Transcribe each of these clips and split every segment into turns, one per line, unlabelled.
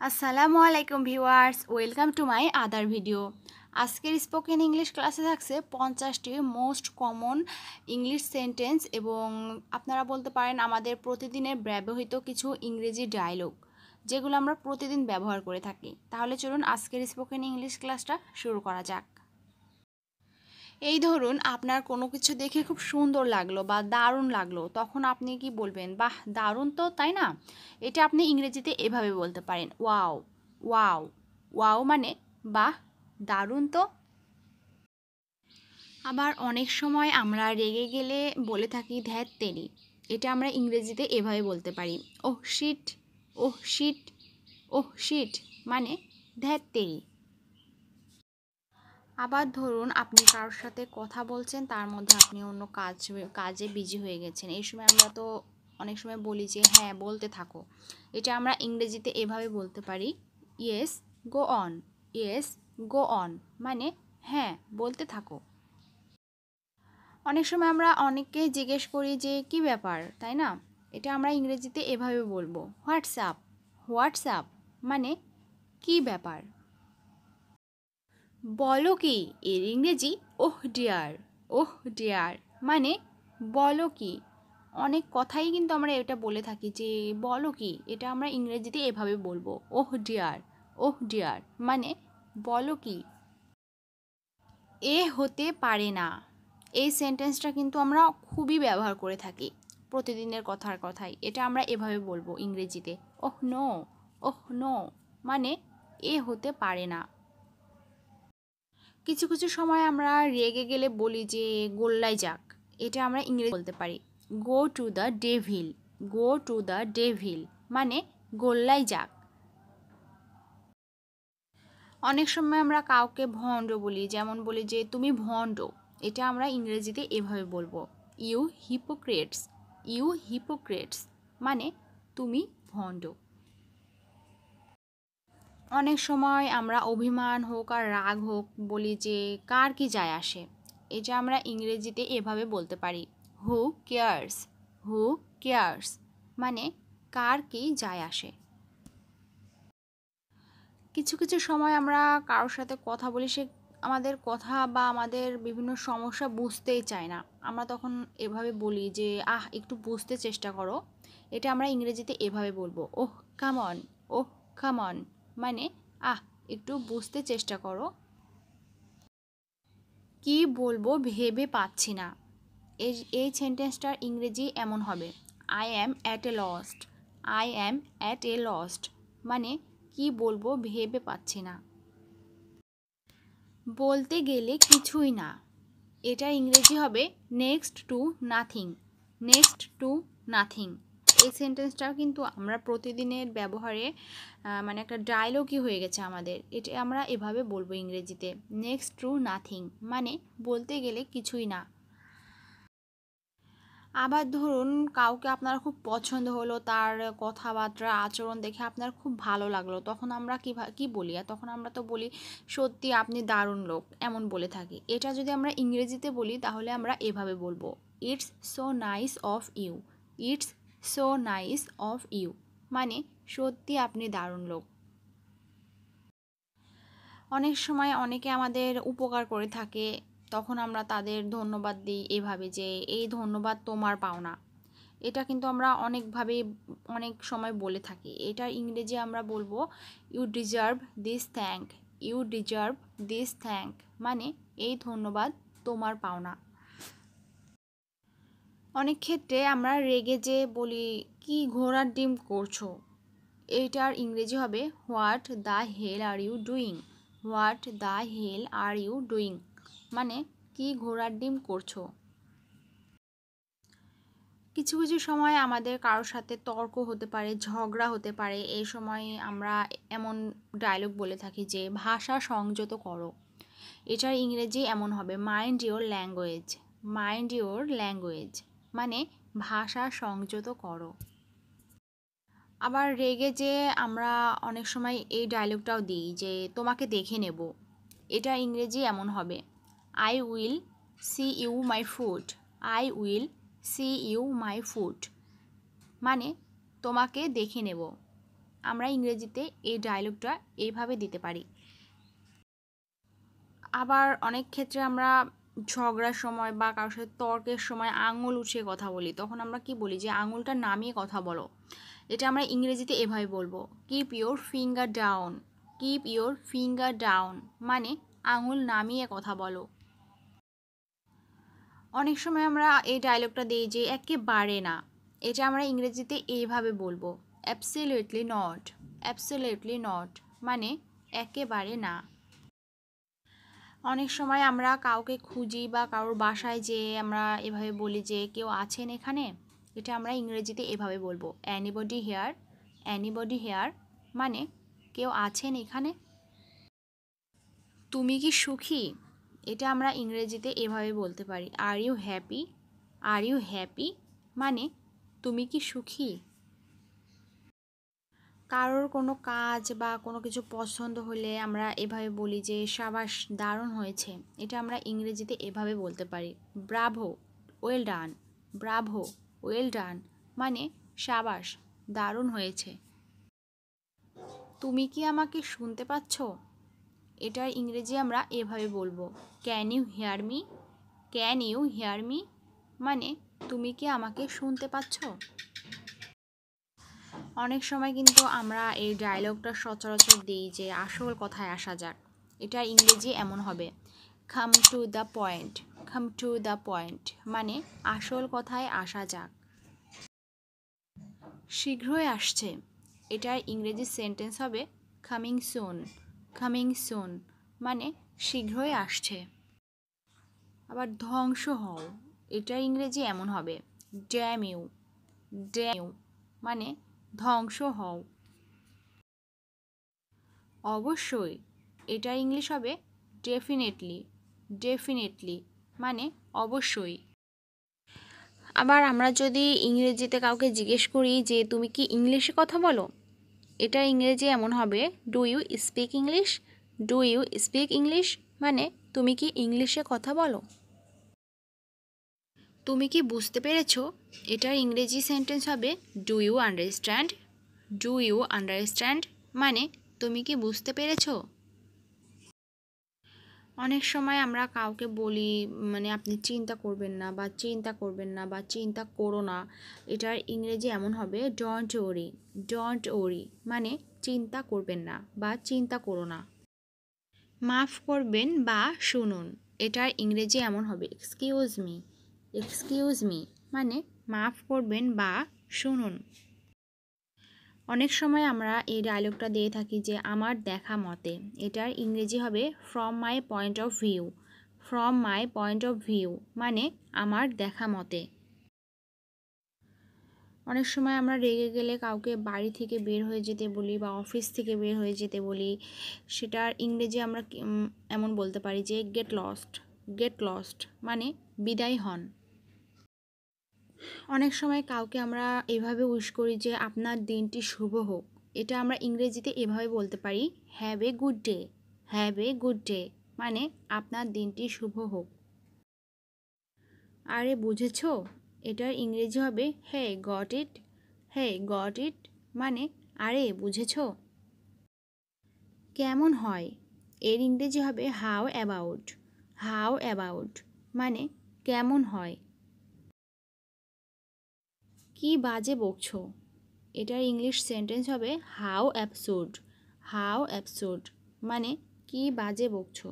আসসালামু আলাইকুম viewers, welcome to my other video. আজকের স্পোকেন ইংলিশ ক্লাসে থাকছে 50টি মোস্ট কমন ইংলিশ সেন্টেন্স এবং আপনারা বলতে পারেন আমাদের প্রতিদিনের ব্যবহৃত কিছু ইংরেজি ডায়লগ, যেগুলো আমরা প্রতিদিন ব্যবহার করে থাকি। তাহলে চলুন আজকের স্পোকেন ইংলিশ ক্লাসটা শুরু করা যাক। এই ধরুন আপনার কোনো কিছু দেখে খুব সুন্দর লাগলো বা দারুণ লাগলো, তখন আপনি কি বলবেন? বাহ, দারুণ তো, তাই না? এটা আপনি ইংরেজিতে এভাবে বলতে পারেন, ওয়াও। ওয়াও, ওয়াও মানে বাহ, দারুণ তো। আবার অনেক সময় আমরা রেগে গেলে বলে থাকি ধ্যাত তেরি। এটা আমরা ইংরেজিতে এভাবে বলতে পারি, oh shit. Oh shit, oh shit মানে ধ্যাত তেরি। আবার ধরুন আপনি কারোর সাথে কথা বলছেন, তার মধ্যে আপনি অন্য কাজে বিজি হয়ে গেছেন। এই সময় আমরা তো অনেক সময় বলি যে হ্যাঁ, বলতে থাকো। এটা আমরা ইংরেজিতে এভাবে বলতে পারি, yes go on. Yes go on মানে হ্যাঁ, বলতে থাকো। অনেক সময় আমরা অনেককে জিজ্ঞেস করি যে কি ব্যাপার, তাই না? এটা আমরা ইংরেজিতে এভাবে বলবো, হোয়াটসঅ্যাপ। হোয়াটসঅ্যাপ মানে কি ব্যাপার। বলো কি, এর ইংরেজি ওহ ডিয়ার। ওহ ডিয়ার মানে বলো কি। অনেক কথাই কিন্তু আমরা এটা বলে থাকি যে বলো কি, এটা আমরা ইংরেজিতে এভাবে বলবো, ওহ ডিয়ার। ওহ ডিয়ার মানে বলো কি। এ হতে পারে না, এই সেন্টেন্সটা কিন্তু আমরা খুবই ব্যবহার করে থাকি প্রতিদিনের কথাই। এটা আমরা এভাবে বলবো ইংরেজিতে, ওহ নো। ওহ নো মানে এ হতে পারে না। কিছু কিছু সময় আমরা রেগে গেলে বলি যে গোল্লায় যাক। এটা আমরা ইংরেজি বলতে পারি, go to the devil. Go to the devil মানে গোল্লায় যাক। অনেক সময় আমরা কাউকে ভণ্ড বলি, যেমন বলি যে তুমি ভণ্ড। এটা আমরা ইংরেজিতে এভাবে বলবো, ইউ হিপোক্রেটস। ইউ হিপোক্রেটস মানে তুমি ভণ্ড। অনেক সময় আমরা অভিমান হোক আর রাগ হোক বলি যে কার কি যায় আসে। এটা আমরা ইংরেজিতে এভাবে বলতে পারি, হু কেয়ার্স। হু কেয়ার্স মানে কার কি যায় আসে। কিছু কিছু সময় আমরা কারোর সাথে কথা বলি, সে আমাদের কথা বা আমাদের বিভিন্ন সমস্যা বুঝতেই চায় না। আমরা তখন এভাবে বলি যে একটু বুঝতে চেষ্টা করো। এটা আমরা ইংরেজিতে এভাবে বলবো, ওহ come on. Oh come on মানে একটু বুঝতে চেষ্টা করো। কি বলবো ভেবে পাচ্ছি না, এই সেন্টেন্সটার ইংরেজি এমন হবে, I am at a lost. I am at a lost মানে কি বলবো ভেবে পাচ্ছি না। বলতে গেলে কিছুই না, এটা ইংরেজি হবে next to nothing. Next to nothing. এই সেন্টেন্সটাও কিন্তু আমরা প্রতিদিনের ব্যবহারে মানে একটা ডায়লগই হয়ে গেছে আমাদের। এটা আমরা এভাবে বলবো ইংরেজিতে, নেক্সট টু নাথিং মানে বলতে গেলে কিছুই না। আবার ধরুন কাউকে আপনার খুব পছন্দ হলো, তার কথাবার্তা আচরণ দেখে আপনার খুব ভালো লাগলো, তখন আমরা কি বলি? আর তখন আমরা তো বলি সত্যি আপনি দারুণ লোক, এমন বলে থাকি। এটা যদি আমরা ইংরেজিতে বলি তাহলে আমরা এভাবে বলবো, it's so nice of you. It's so nice of you মানে সত্যি আপনি দারুণ লোক। অনেক সময় অনেকে আমাদের উপকার করে থাকে, তখন আমরা তাদের ধন্যবাদ দিই এভাবে যে এই ধন্যবাদ তোমার পাওনা। এটা কিন্তু আমরা অনেক সময় বলে থাকি। এটার ইংরেজি আমরা বলবো, you deserve this thank. You deserve this thank মানে এই ধন্যবাদ তোমার পাওনা। অনেক ক্ষেত্রে আমরা রেগে যে বলি কি ঘোড়ার ডিম করছো, এইটার ইংরেজি হবে, what the hell are you doing. What the hell are you doing মানে কি ঘোড়ার ডিম করছো। কিছু কিছু সময় আমাদের কারোর সাথে তর্ক হতে পারে, ঝগড়া হতে পারে। এই সময় আমরা এমন ডায়লগ বলে থাকি যে ভাষা সংযত করো। এটার ইংরেজি এমন হবে, mind your language. Mind your language মানে ভাষা সংযত করো। আবার রেগে যে আমরা অনেক সময় এই ডায়লগটাও দিই যে তোমাকে দেখে নেব। এটা ইংরেজি এমন হবে, I will see you my food. I will see you my food মানে তোমাকে দেখে নেব। আমরা ইংরেজিতে এই ডায়লগটা এইভাবে দিতে পারি। আবার অনেক ক্ষেত্রে আমরা ঝগড়ার সময় বা কারোর সাথে তর্কের সময় আঙুল উঠিয়ে কথা বলি, তখন আমরা কি বলি যে আঙুলটা নামিয়ে কথা বলো। এটা আমরা ইংরেজিতে এভাবে বলবো, keep your finger down. Keep your finger down মানে আঙুল নামিয়ে কথা বলো। অনেক সময় আমরা এই ডায়লগটা দিই যে একেবারে না, এটা আমরা ইংরেজিতে এইভাবে বলবো, অ্যাবসলিউটলি নট। অ্যাবসলিউটলি নট মানে একেবারে না। অনেক সময় আমরা কাউকে খুঁজি বা কারোর বাসায় যেয়ে আমরা এভাবে বলি যে কেউ আছেন এখানে, এটা আমরা ইংরেজিতে এভাবে বলবো, অ্যানিবডি হেয়ার। অ্যানিবডি হেয়ার মানে কেউ আছেন এখানে। তুমি কি সুখী, এটা আমরা ইংরেজিতে এভাবে বলতে পারি, are you happy. Are you happy মানে তুমি কি সুখী। কারোর কোনো কাজ বা কোনো কিছু পছন্দ হলে আমরা এভাবে বলি যে সাবাস, দারুণ হয়েছে। এটা আমরা ইংরেজিতে এভাবে বলতে পারি, Bravo, well done. Bravo, well done মানে সাবাস, দারুণ হয়েছে। তুমি কি আমাকে শুনতে পাচ্ছ, এটার ইংরেজি আমরা এভাবে বলবো, can you hear me. Can you hear me মানে তুমি কি আমাকে শুনতে পাচ্ছ। অনেক সময় কিন্তু আমরা এই ডায়লগটা সচরাচর দিই যে আসল কথায় আসা যাক, এটা ইংরেজি এমন হবে, come to the point. Come to the point মানে আসল কথায় আসা যাক। শীঘ্রই আসছে, এটার ইংরেজি সেন্টেন্স হবে কামিং সুন। কামিং সুন মানে শীঘ্রই আসছে। আবার ধ্বংস হও, এটার ইংরেজি এমন হবে, ড্যাম ইউ। ড্যাম ইউ মানে ধ্বংস হও। অবশ্যই, এটার ইংলিশ হবে ডেফিনেটলি। ডেফিনেটলি মানে অবশ্যই। আবার আমরা যদি ইংরেজিতে কাউকে জিজ্ঞেস করি যে তুমি কি ইংলিশে কথা বলো, এটার ইংরেজি এমন হবে, do you speak English. Do you speak English মানে তুমি কি ইংলিশে কথা বলো। তুমি কি বুঝতে পেরেছো, এটার ইংরেজি সেন্টেন্স হবে do you understand. Do you understand মানে তুমি কি বুঝতে পেরেছো। অনেক সময় আমরা কাউকে বলি মানে আপনি চিন্তা করবেন না বা চিন্তা করবেন না বা চিন্তা করো না, এটার ইংরেজি এমন হবে ডোন্ট ওরি। ডোন্ট ওরি মানে চিন্তা করবেন না বা চিন্তা করো না। মাফ করবেন বা শুনুন, এটার ইংরেজি এমন হবে এক্সকিউজ মি। এক্সকিউজ মি মানে মাফ করবেন বা শুনুন। অনেক সময় আমরা এই ডায়লগটা দিয়ে থাকি যে আমার দেখা মতে, এটার ইংরেজি হবে from my point of view. From my point of view মানে আমার দেখা মতে। অনেক সময় আমরা রেগে গেলে কাউকে বাড়ি থেকে বের হয়ে যেতে বলি বা অফিস থেকে বের হয়ে যেতে বলি, সেটার ইংরেজি আমরা এমন বলতে পারি যে গেট লস্ট। গেট লস্ট মানে বিদায় হন। অনেক সময় কাউকে আমরা এভাবে উইশ করি যে আপনার দিনটি শুভ হোক, এটা আমরা ইংরেজিতে এভাবে বলতে পারি, have a good day. Have a good day মানে আপনার দিনটি শুভ হোক। আরে বুঝেছো, এটার ইংরেজি হবে হে got it. Hey got it মানে আরে বুঝেছো। কেমন হয়, এর ইংরেজি হবে হাউ অ্যাবাউট। হাউ অ্যাবাউট মানে কেমন হয়। কি বাজে বকছো, এটার ইংলিশ সেন্টেন্স হবে হাউ অ্যাবসুর্ড। হাউ অ্যাবসুর্ড মানে কি বাজে বকছো।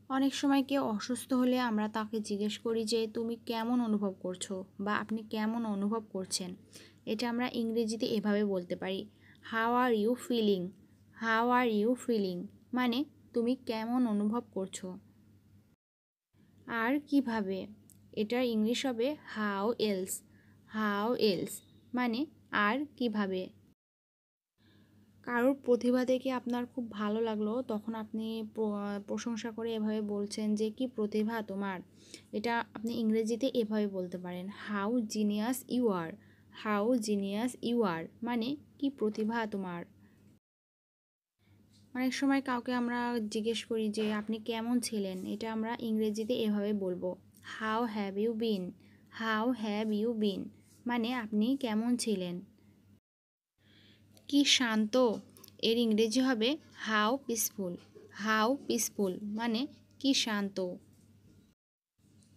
অনেক সময় কেউ অসুস্থ হলে আমরা তাকে জিজ্ঞেস করি যে তুমি কেমন অনুভব করছো বা আপনি কেমন অনুভব করছেন, এটা আমরা ইংরেজিতে এভাবে বলতে পারি, how are you feeling. How are you feeling মানে তুমি কেমন অনুভব করছো। আর কিভাবে, এটার ইংলিশ হবে হাউ এলস। হাউ এলস মানে আর কিভাবে। কারোর প্রতিভা দেখে আপনার খুব ভালো লাগলো, তখন আপনি প্রশংসা করে এভাবে বলছেন যে কি প্রতিভা তোমার, এটা আপনি ইংরেজিতে এভাবে বলতে পারেন, how genius you are. How genius you are মানে কি প্রতিভা তোমার। অনেক সময় কাউকে আমরা জিজ্ঞেস করি যে আপনি কেমন ছিলেন, এটা আমরা ইংরেজিতে এভাবে বলবো, how have you been. How have you been মানে আপনি কেমন ছিলেন। কি শান্ত এর ইংরেজি হবে হাউ পিসফুল। হাউ পিসফুল মানে কি শান্ত।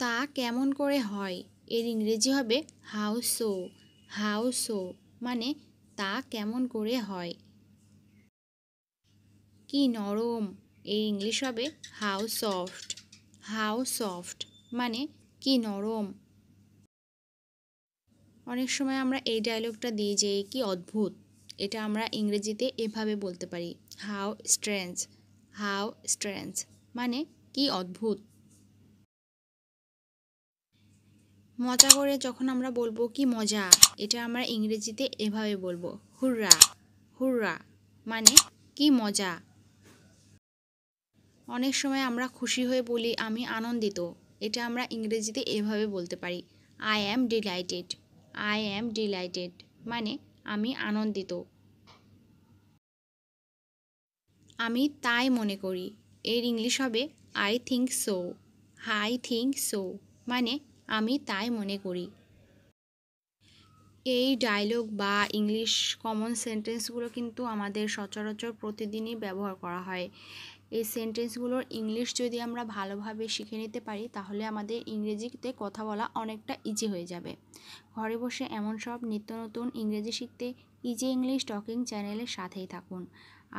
তা কেমন করে হয় এর ইংরেজি হবে হাউ সো। হাউ সো মানে তা কেমন করে হয়। কি নরম এর ইংলিশ হবে হাউ সফট। হাউ সফট মানে কি নরম। অনেক সময় আমরা এই ডায়লগটা দিই যে কি অদ্ভুত, এটা আমরা ইংরেজিতে এভাবে বলতে পারি হাউ স্ট্রেঞ্জ। হাউ স্ট্রেঞ্জ মানে কি অদ্ভুত। মজা করে যখন আমরা বলবো কি মজা, এটা আমরা ইংরেজিতে এভাবে বলবো হুররা। হুররা মানে কি মজা। অনেক সময় আমরা খুশি হয়ে বলি আমি আনন্দিত, এটা আমরা ইংরেজিতে এভাবে বলতে পারি I am delighted. I am delighted মানে আমি আনন্দিত। আমি তাই মনে করি এর ইংলিশ হবে I think so. I think so মানে আমি তাই মনে করি। এই ডায়লগ বা ইংলিশ কমন সেন্টেন্সগুলো কিন্তু আমাদের সচরাচর প্রতিদিনই ব্যবহার করা হয়। এই সেন্টেন্সগুলোর ইংলিশ যদি আমরা ভালোভাবে শিখে নিতে পারি তাহলে আমাদের ইংরেজিতে কথা বলা অনেকটা ইজি হয়ে যাবে। ঘরে বসে এমন সব নিত্য নতুন ইংরেজি শিখতে ইজি ইংলিশ টকিং চ্যানেলের সাথেই থাকুন।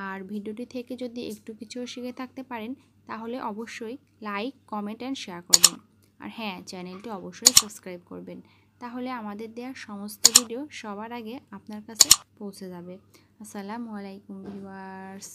আর ভিডিওটি থেকে যদি একটু কিছু শিখে থাকতে পারেন তাহলে অবশ্যই লাইক কমেন্ট অ্যান্ড শেয়ার করবেন। আর হ্যাঁ, চ্যানেলটি অবশ্যই সাবস্ক্রাইব করবেন, তাহলে আমাদের দেওয়া সমস্ত ভিডিও সবার আগে আপনার কাছে পৌঁছে যাবে। আসসালামু আলাইকুম ভিউয়ার্স।